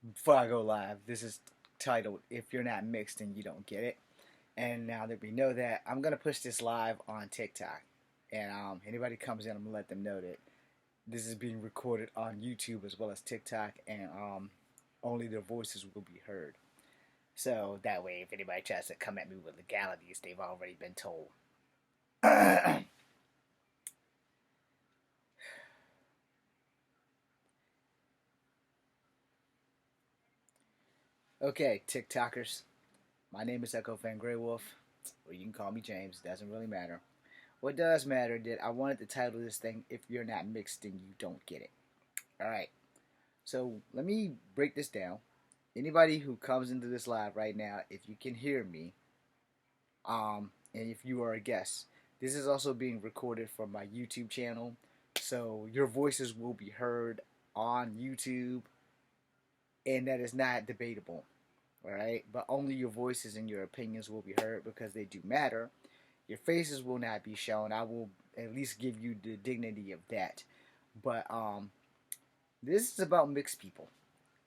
Before I go live, this is titled "If You're Not Mixed, Then You Don't Get It." And now that we know that, I'm gonna push this live on TikTok, and anybody comes in, I'm gonna let them know that this is being recorded on YouTube as well as TikTok, and only their voices will be heard. So that way, if anybody tries to come at me with legalities, they've already been told. Okay, TikTokers, my name is Echo Van Grey Wolf, or you can call me James. Doesn't really matter. What does matter that I wanted to title this thing "If You're Not Mixed, Then You Don't Get It." All right. So let me break this down. Anybody who comes into this live right now, if you can hear me, and if you are a guest, this is also being recorded from my YouTube channel. So your voices will be heard on YouTube, and that is not debatable. All right, but only your voices and your opinions will be heard because they do matter. Your faces will not be shown. I will at least give you the dignity of that. But this is about mixed people.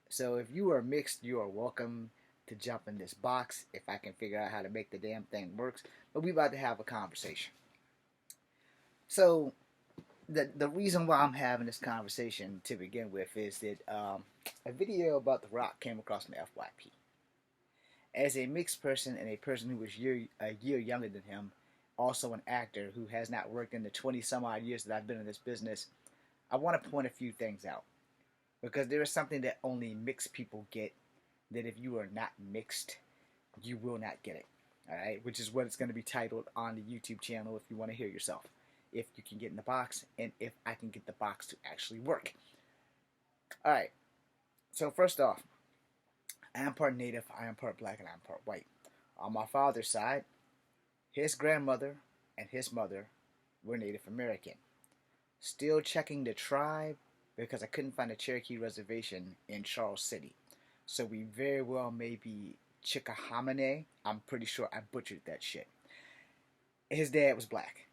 So if you are mixed, you are welcome to jump in this box if I can figure out how to make the damn thing works. But we about to have a conversation. So the reason why I'm having this conversation to begin with is that a video about The Rock came across my FYP. As a mixed person and a person who was a year younger than him, also an actor who has not worked in the 20 some odd years that I've been in this business, I want to point a few things out. Because there is something that only mixed people get, that if you are not mixed, you will not get it. All right, which is what it's going to be titled on the YouTube channel if you want to hear yourself. If you can get in the box, and if I can get the box to actually work. All right, so first off, I am part native, I am part black, and I'm part white. On my father's side, his grandmother and his mother were Native American. Still checking the tribe because I couldn't find a Cherokee reservation in Charles City. So we very well may be Chickahominy. I'm pretty sure I butchered that shit. His dad was black.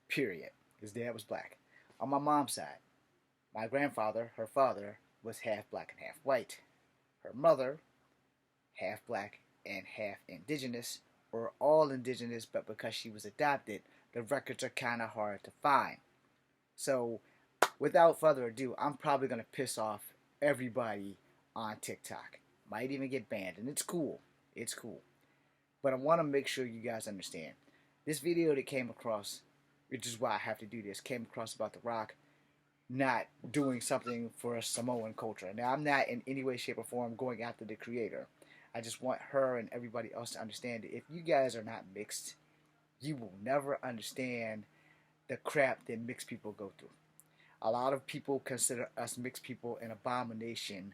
Period. His dad was black. On my mom's side, my grandfather, her father, was half black and half white. Her mother, half black and half indigenous, or all indigenous, but because she was adopted, the records are kind of hard to find. So, without further ado, I'm probably going to piss off everybody on TikTok. Might even get banned, and it's cool. It's cool. But I want to make sure you guys understand. This video that came across, which is why I have to do this, came across about The Rock not doing something for a Samoan culture. Now, I'm not in any way, shape, or form going after the creator. I just want her and everybody else to understand that if you guys are not mixed, you will never understand the crap that mixed people go through. A lot of people consider us mixed people an abomination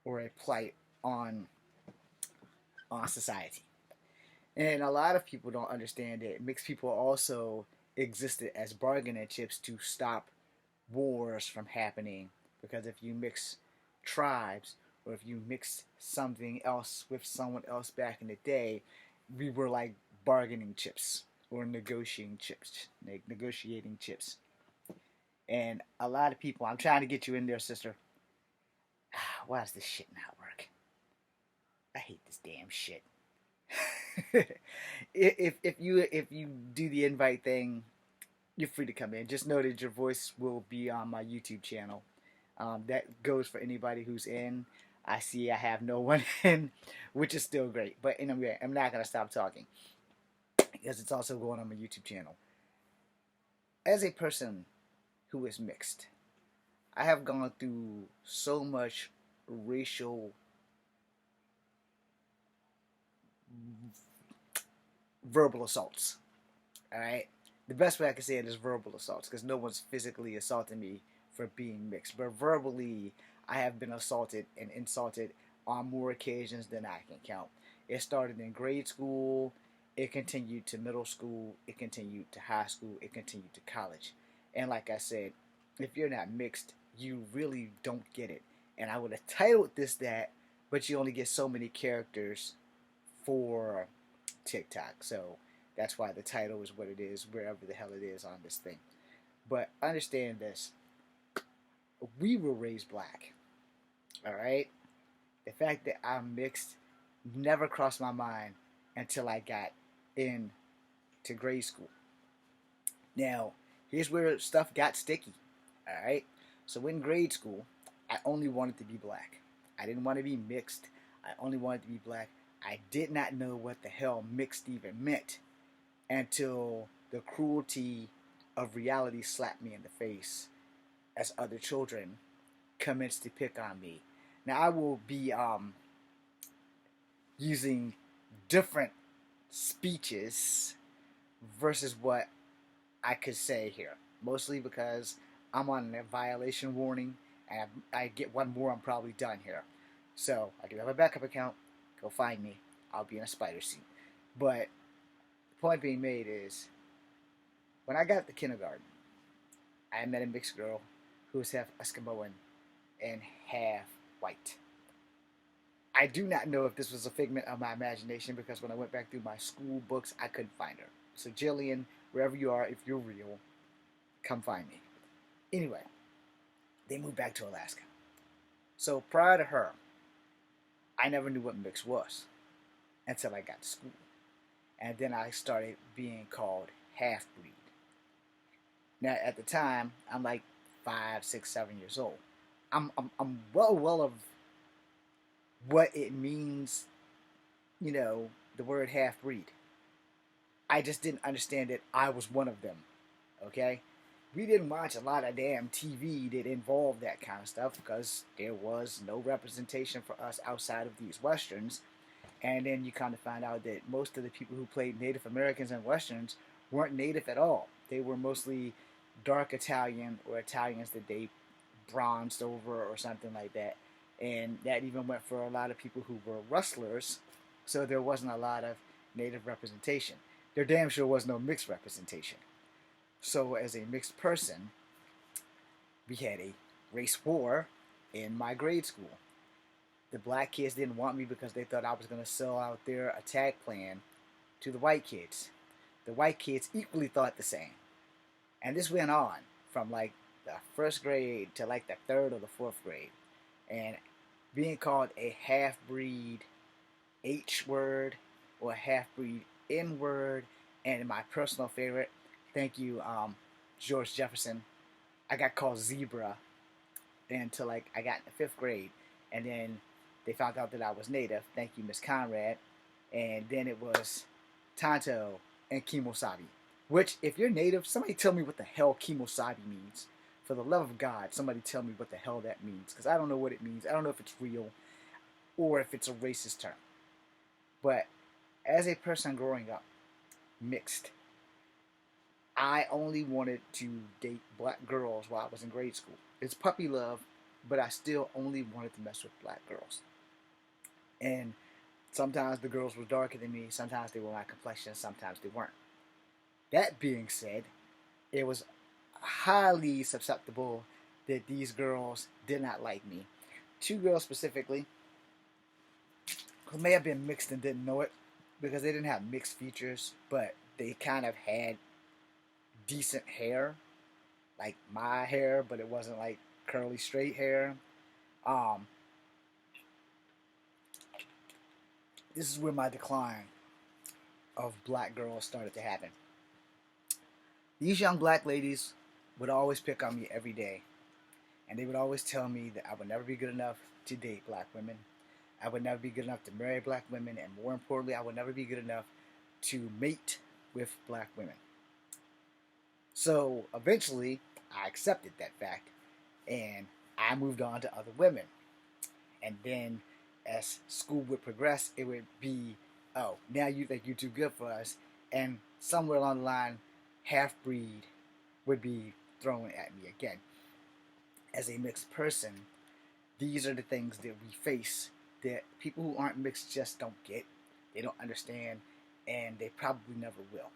or a plight on society. And a lot of people don't understand that mixed people also existed as bargaining chips to stop wars from happening. Because if you mix tribes or if you mix something else with someone else back in the day, we were like bargaining chips or negotiating chips. And a lot of people, I'm trying to get you in there, sister. Why does this shit not work? I hate this damn shit. if you do the invite thing, you're free to come in. Just know that your voice will be on my YouTube channel. That goes for anybody who's in. I see I have no one in, which is still great. But anyway, I'm not gonna stop talking because it's also going on my YouTube channel. As a person who is mixed, I have gone through so much racial verbal assaults. All right, the best way I can say it is verbal assaults because no one's physically assaulting me for being mixed, but verbally, I have been assaulted and insulted on more occasions than I can count. It started in grade school, it continued to middle school, it continued to high school, it continued to college. And like I said, if you're not mixed, you really don't get it. And I would have titled this that, but you only get so many characters for TikTok. So that's why the title is what it is, wherever the hell it is on this thing. But understand this. We were raised black. Alright? The fact that I'm mixed never crossed my mind until I got into grade school. Now, here's where stuff got sticky. All right. So in grade school, I only wanted to be black. I didn't want to be mixed. I only wanted to be black. I did not know what the hell mixed even meant until the cruelty of reality slapped me in the face as other children commenced to pick on me. Now I will be using different speeches versus what I could say here, mostly because I'm on a violation warning, and I get one more, I'm probably done here. So I do have a backup account. Go find me. I'll be in a spider suit. But the point being made is, when I got to kindergarten, I met a mixed girl who was half Eskimoan and half white. I do not know if this was a figment of my imagination, because when I went back through my school books, I couldn't find her. So Jillian, wherever you are, if you're real, come find me. Anyway, they moved back to Alaska. So prior to her, I never knew what mixed was until I got to school. And then I started being called half-breed. Now, at the time, I'm like 5, 6, 7 years old. I'm well of what it means, the word half-breed. I just didn't understand that I was one of them, okay? We didn't watch a lot of damn TV that involved that kind of stuff because there was no representation for us outside of these Westerns. And then you kind of find out that most of the people who played Native Americans in Westerns weren't Native at all. They were mostly dark Italian, or Italians that they bronzed over or something like that. And that even went for a lot of people who were rustlers, so there wasn't a lot of Native representation. There damn sure was no mixed representation. So as a mixed person, we had a race war in my grade school. The black kids didn't want me because they thought I was going to sell out their attack plan to the white kids. The white kids equally thought the same. And this went on from like the first grade to like the third or the fourth grade. And being called a half-breed H word or a half-breed N word, and my personal favorite, thank you, George Jefferson, I got called zebra until like I got in the fifth grade. And then they found out that I was Native. Thank you, Miss Conrad. And then it was Tonto and Kimosabi. Which, if you're Native, somebody tell me what the hell Kimosabi means. For the love of God, somebody tell me what the hell that means. Because I don't know what it means. I don't know if it's real or if it's a racist term. But as a person growing up, mixed, I only wanted to date black girls while I was in grade school. It's puppy love, but I still only wanted to mess with black girls. And sometimes the girls were darker than me, sometimes they were my complexion, sometimes they weren't. That being said, it was highly susceptible that these girls did not like me. Two girls specifically, who may have been mixed and didn't know it, because they didn't have mixed features, but they kind of had decent hair, like my hair, but it wasn't like curly straight hair. This is where my decline of black girls started to happen. These young black ladies would always pick on me every day, and they would always tell me that I would never be good enough to date black women. I would never be good enough to marry black women, and more importantly, I would never be good enough to mate with black women. So eventually, I accepted that fact, and I moved on to other women. And then, as school would progress, it would be, oh, now you think you're too good for us, and somewhere along the line, half-breed would be thrown at me again. As a mixed person, these are the things that we face that people who aren't mixed just don't get. They don't understand, and they probably never will.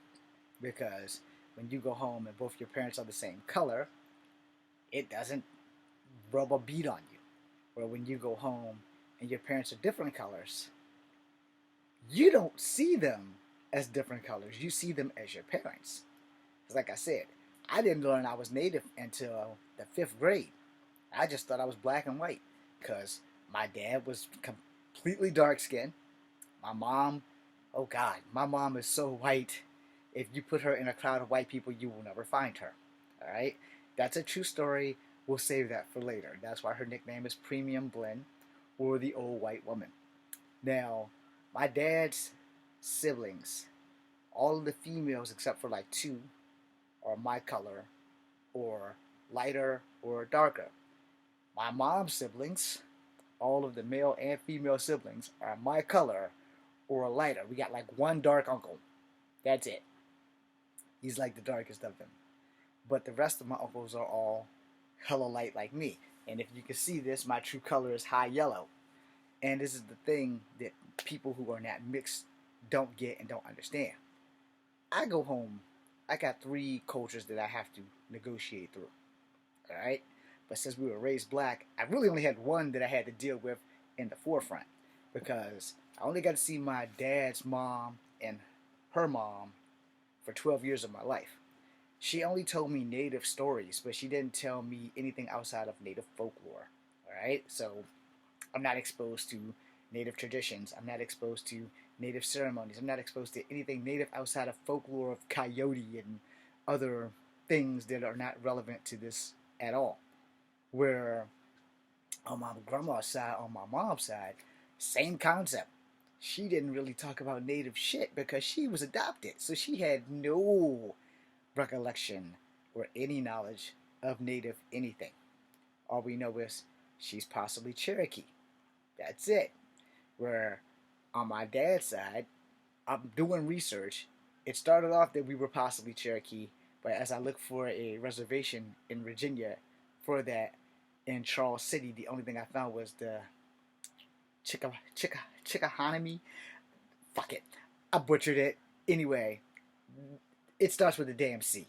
Because when you go home and both your parents are the same color, it doesn't rub a bead on you. Or when you go home and your parents are different colors, you don't see them as different colors. You see them as your parents. Because like I said, I didn't learn I was Native until the fifth grade. I just thought I was black and white because My dad was completely dark skinned. My mom, oh God, my mom is so white. If you put her in a crowd of white people, you will never find her. All right? That's a true story. We'll save that for later. That's why her nickname is Premium Blend, or the Old White Woman. Now, my dad's siblings, all of the females except for like two, are my color, or lighter, or darker. My mom's siblings, all of the male and female siblings, are my color, or lighter. We got like one dark uncle. That's it. He's like the darkest of them. But the rest of my uncles are all hella light like me. And if you can see this, my true color is high yellow. And this is the thing that people who are not mixed don't get and don't understand. I go home, I got three cultures that I have to negotiate through. Alright? But since we were raised black, I really only had one that I had to deal with in the forefront. Because I only got to see my dad's mom and her mom for 12 years of my life. She only told me native stories, but she didn't tell me anything outside of native folklore. Alright? So I'm not exposed to native traditions. I'm not exposed to native ceremonies. I'm not exposed to anything native outside of folklore of coyote and other things that are not relevant to this at all. Where on my grandma's side, on my mom's side, same concept. She didn't really talk about native shit because she was adopted. So she had no recollection or any knowledge of native anything. All we know is she's possibly Cherokee. That's it. Where on my dad's side, I'm doing research. It started off that we were possibly Cherokee, but as I looked for a reservation in Virginia for that in Charles City, the only thing I found was the Chickahominy. Fuck it. I butchered it. Anyway, it starts with a damn C.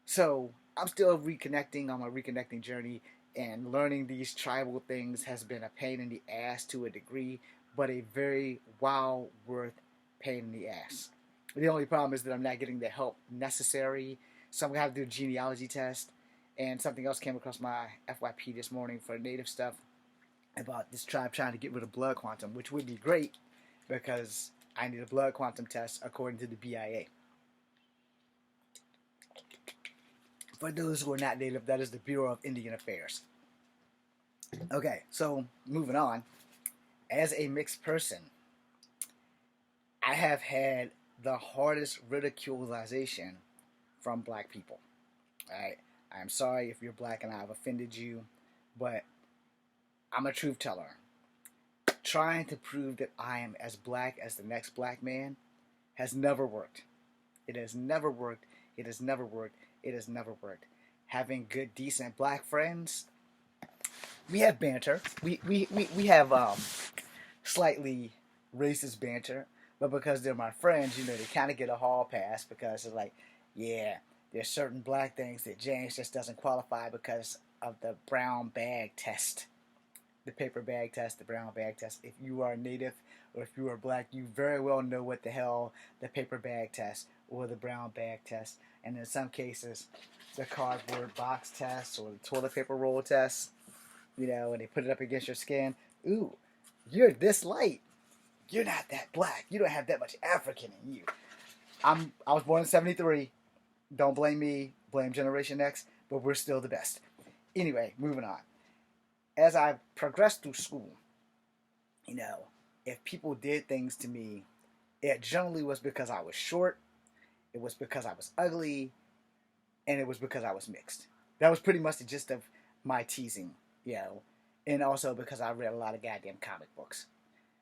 So I'm still reconnecting on my reconnecting journey, and learning these tribal things has been a pain in the ass to a degree, but a very well worth pain in the ass. The only problem is that I'm not getting the help necessary, so I'm gonna have to do a genealogy test. And something else came across my FYP this morning for native stuff about this tribe trying to get rid of blood quantum, which would be great because I need a blood quantum test according to the BIA. For those who are not native, that is the Bureau of Indian Affairs. Okay, so moving on. As a mixed person, I have had the hardest ridiculization from black people. Alright, I'm sorry if you're black and I've offended you, but I'm a truth teller. Trying to prove that I am as black as the next black man has never worked. It has never worked. It has never worked. It has never worked. Having good, decent black friends, we have banter. We have slightly racist banter, but because they're my friends, you know, they kind of get a hall pass because it's like, yeah, there's certain black things that James just doesn't qualify because of the brown bag test. The paper bag test, the brown bag test. If you are native or if you are black, you very well know what the hell the paper bag test or the brown bag test, and in some cases, the cardboard box test or the toilet paper roll test, you know, and they put it up against your skin. Ooh, you're this light. You're not that black. You don't have that much African in you. I was born in '73. Don't blame me. Blame Generation X. But we're still the best. Anyway, moving on. As I progressed through school, you know, if people did things to me, it generally was because I was short, it was because I was ugly, and it was because I was mixed. That was pretty much the gist of my teasing, you know, and also because I read a lot of goddamn comic books.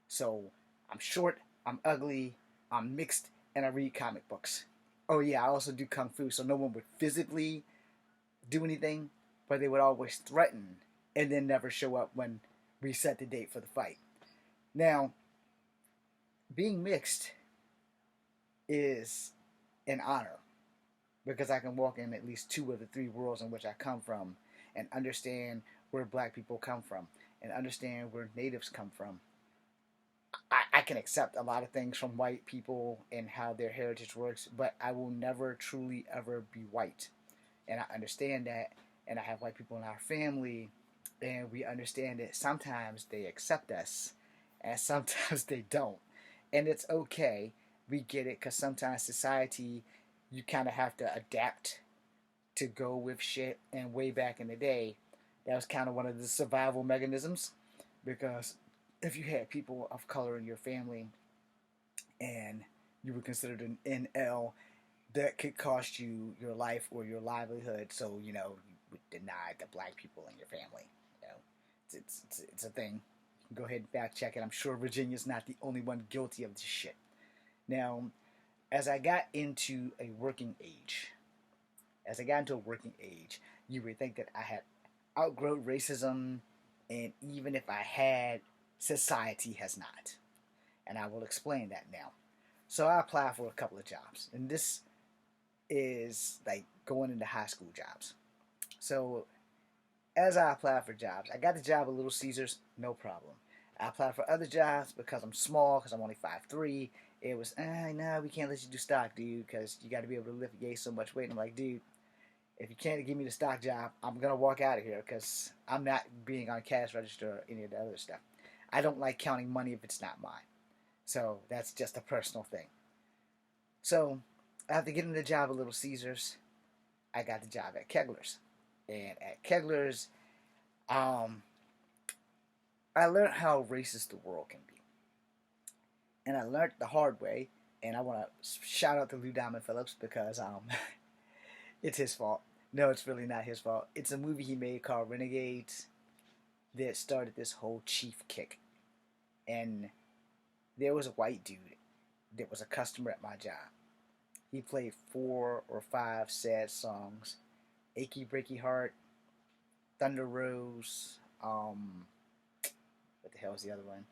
So I'm short, I'm ugly, I'm mixed, and I read comic books. Oh yeah, I also do kung fu, so no one would physically do anything, but they would always threaten and then never show up when we set the date for the fight. Now, being mixed is an honor because I can walk in at least two of the three worlds in which I come from and understand where black people come from and understand where natives come from. I can accept a lot of things from white people and how their heritage works, but I will never truly ever be white. And I understand that, and I have white people in our family, and we understand that sometimes they accept us and sometimes they don't, and it's okay. We get it because sometimes society, you kind of have to adapt to go with shit. And way back in the day, that was kind of one of the survival mechanisms, because if you had people of color in your family and you were considered an NL, that could cost you your life or your livelihood. So you would deny the black people in your family. You know, it's a thing. Go ahead and fact check it. I'm sure Virginia's not the only one guilty of this shit. Now, as I got into a working age, you would think that I had outgrown racism, and even if I had, society has not. And I will explain that now. So I applied for a couple of jobs, and this is like going into high school jobs. So as I applied for jobs, I got the job at Little Caesars, no problem. I applied for other jobs because I'm small, because I'm only 5'3". It was, no, we can't let you do stock, dude, because you got to be able to lift and gain so much weight. And I'm like, dude, if you can't give me the stock job, I'm going to walk out of here because I'm not being on cash register or any of the other stuff. I don't like counting money if it's not mine. So that's just a personal thing. So after getting the job at Little Caesars, I got the job at Kegler's. And at Kegler's, I learned how racist the world can be. And I learned the hard way. And I want to shout out to Lou Diamond Phillips because it's his fault. No, it's really not his fault. It's a movie he made called Renegades that started this whole chief kick. And there was a white dude that was a customer at my job. He played 4 or 5 sad songs. Achy Breaky Heart, Thunder Rose, what the hell is the other one?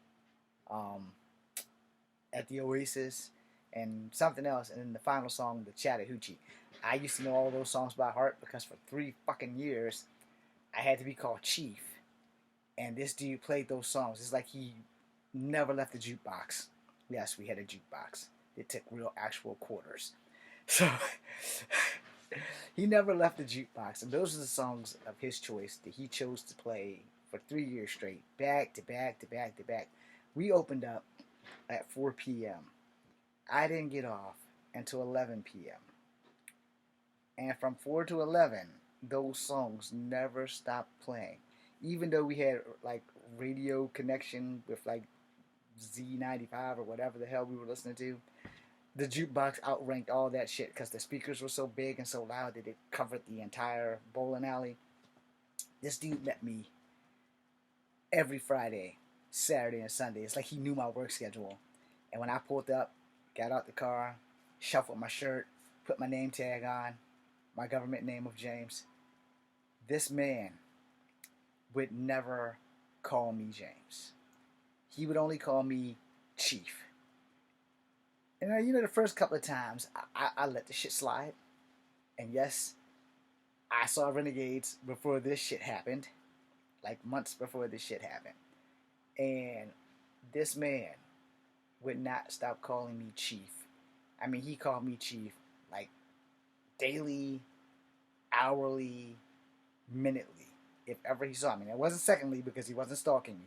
At the Oasis, and something else, and then the final song, the Chattahoochee. I used to know all those songs by heart because for 3 fucking years, I had to be called Chief, and this dude played those songs. It's like he never left the jukebox. Yes, we had a jukebox. It took real actual quarters. So, he never left the jukebox, and those are the songs of his choice that he chose to play for 3 years straight, back to back to back to back. We opened up at 4 p.m. I didn't get off until 11 p.m. And from 4 to 11, those songs never stopped playing. Even though we had like radio connection with like Z95 or whatever the hell we were listening to, the jukebox outranked all that shit because the speakers were so big and so loud that it covered the entire bowling alley. This dude met me every Friday, Saturday, and Sunday. It's like he knew my work schedule. And when I pulled up, got out the car, shuffled my shirt, put my name tag on, my government name of James, this man would never call me James. He would only call me Chief. And the first couple of times, I let the shit slide. And yes, I saw Renegades before this shit happened. Like months before this shit happened. And this man would not stop calling me Chief. I mean, he called me Chief like daily, hourly, minutely, if ever he saw me. It wasn't secondly because he wasn't stalking me.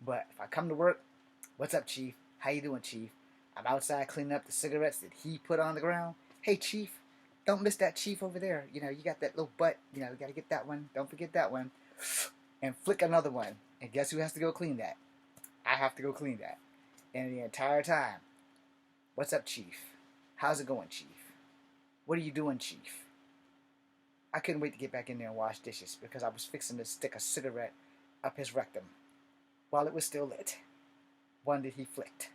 But if I come to work, what's up, Chief? How you doing, Chief? I'm outside cleaning up the cigarettes that he put on the ground. Hey, Chief, don't miss that Chief over there. You got that little butt. You got to get that one. Don't forget that one. And flick another one. And guess who has to go clean that? I have to go clean that. And the entire time, what's up, Chief? How's it going, Chief? What are you doing, Chief? I couldn't wait to get back in there and wash dishes because I was fixing to stick a cigarette up his rectum while it was still lit. One that he flicked.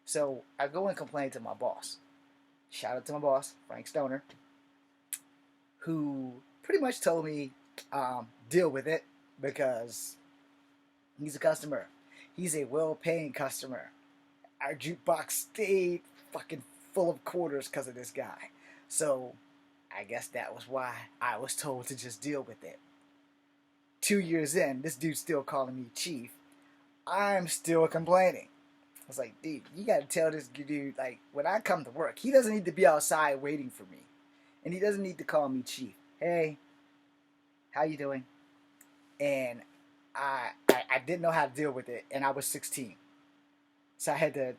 So I go and complain to my boss. Shout out to my boss, Frank Stoner, who pretty much told me, deal with it because he's a customer. He's a well-paying customer. Our jukebox stayed fucking full of quarters because of this guy. So I guess that was why I was told to just deal with it. 2 years in, this dude's still calling me Chief. I'm still complaining. I was like, dude, you gotta tell this dude, like, when I come to work, he doesn't need to be outside waiting for me. And he doesn't need to call me Chief. Hey, how you doing? And I didn't know how to deal with it, and I was 16, so I had to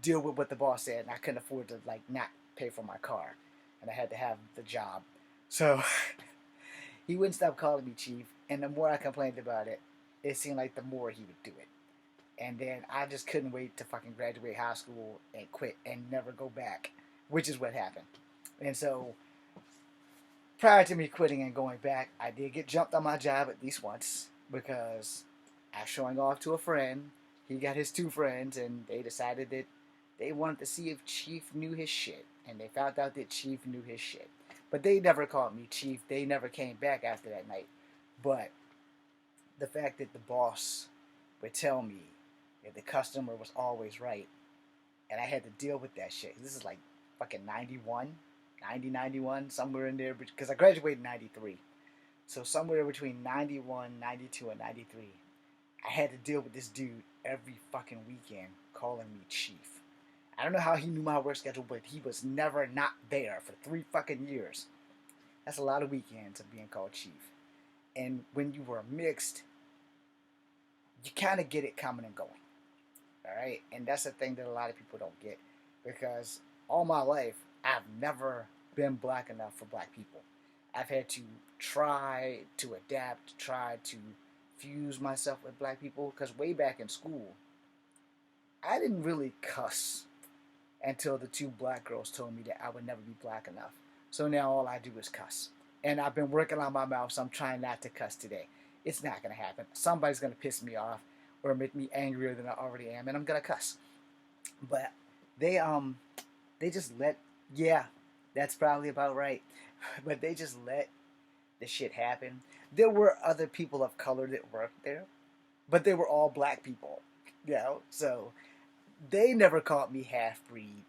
deal with what the boss said, and I couldn't afford to like not pay for my car, and I had to have the job. So he wouldn't stop calling me chief, and the more I complained about it, it seemed like the more he would do it. And then I just couldn't wait to fucking graduate high school and quit and never go back, which is what happened. And so prior to me quitting and going back, I did get jumped on my job at least once because I was showing off to a friend. He got his two friends, and they decided that they wanted to see if Chief knew his shit. And they found out that Chief knew his shit. But they never called me Chief. They never came back after that night. But the fact that the boss would tell me that the customer was always right, and I had to deal with that shit. This is like fucking 91, 90, 91, somewhere in there, because I graduated in 93. So somewhere between 91, 92, and 93, I had to deal with this dude every fucking weekend calling me chief. I don't know how he knew my work schedule, but he was never not there for 3 fucking years. That's a lot of weekends of being called chief. And when you were mixed, you kind of get it coming and going. All right? And that's the thing that a lot of people don't get. Because all my life, I've never been black enough for black people. I've had to try to adapt, try to fuse myself with black people. Because way back in school, I didn't really cuss until the 2 black girls told me that I would never be black enough. So now all I do is cuss. And I've been working on my mouth, so I'm trying not to cuss today. It's not going to happen. Somebody's going to piss me off or make me angrier than I already am, and I'm going to cuss. But they just let, yeah, that's probably about right. But they just let the shit happen. There were other people of color that worked there, but they were all black people, you know? So they never called me half-breed.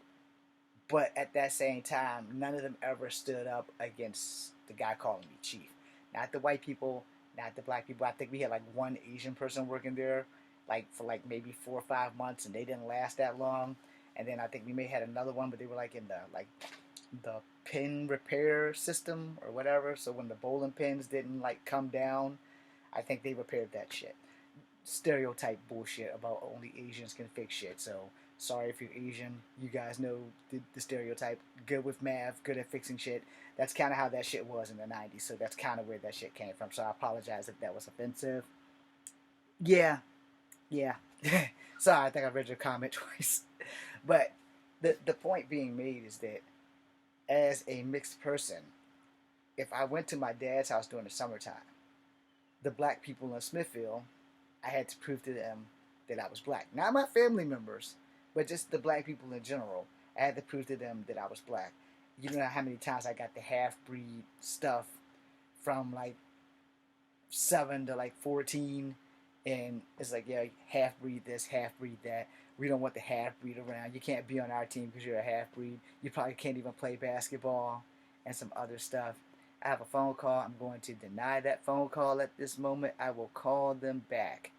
But at that same time, none of them ever stood up against the guy calling me chief. Not the white people, not the black people. I think we had like one Asian person working there, like for like maybe 4 or 5 months, and they didn't last that long. And then I think we may have had another one, but they were like in the pin repair system or whatever. So when the bowling pins didn't like come down, I think they repaired that shit. Stereotype bullshit about only Asians can fix shit. So sorry if you're Asian. You guys know the stereotype. Good with math, good at fixing shit. That's kind of how that shit was in the 90s. So that's kind of where that shit came from. So I apologize if that was offensive. Yeah, yeah. Sorry, I think I read your comment twice. But the point being made is that as a mixed person, if I went to my dad's house during the summertime, the black people in Smithfield, I had to prove to them that I was black. Not my family members, but just the black people in general. I had to prove to them that I was black. You know how many times I got the half-breed stuff from like 7 to like 14, and it's like, yeah, half-breed this, half-breed that. We don't want the half-breed around. You can't be on our team because you're a half-breed. You probably can't even play basketball and some other stuff. I have a phone call. I'm going to deny that phone call at this moment. I will call them back.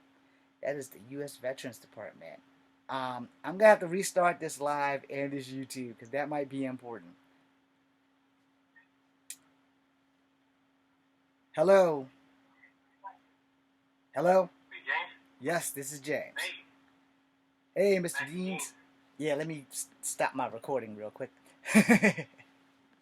That is the U.S. Veterans Department. I'm going to have to restart this live and this YouTube because that might be important. Hello? Hello? Hey, James. Yes, this is James. Hey. Hey, Mr. Deans. Yeah, let me stop my recording real quick.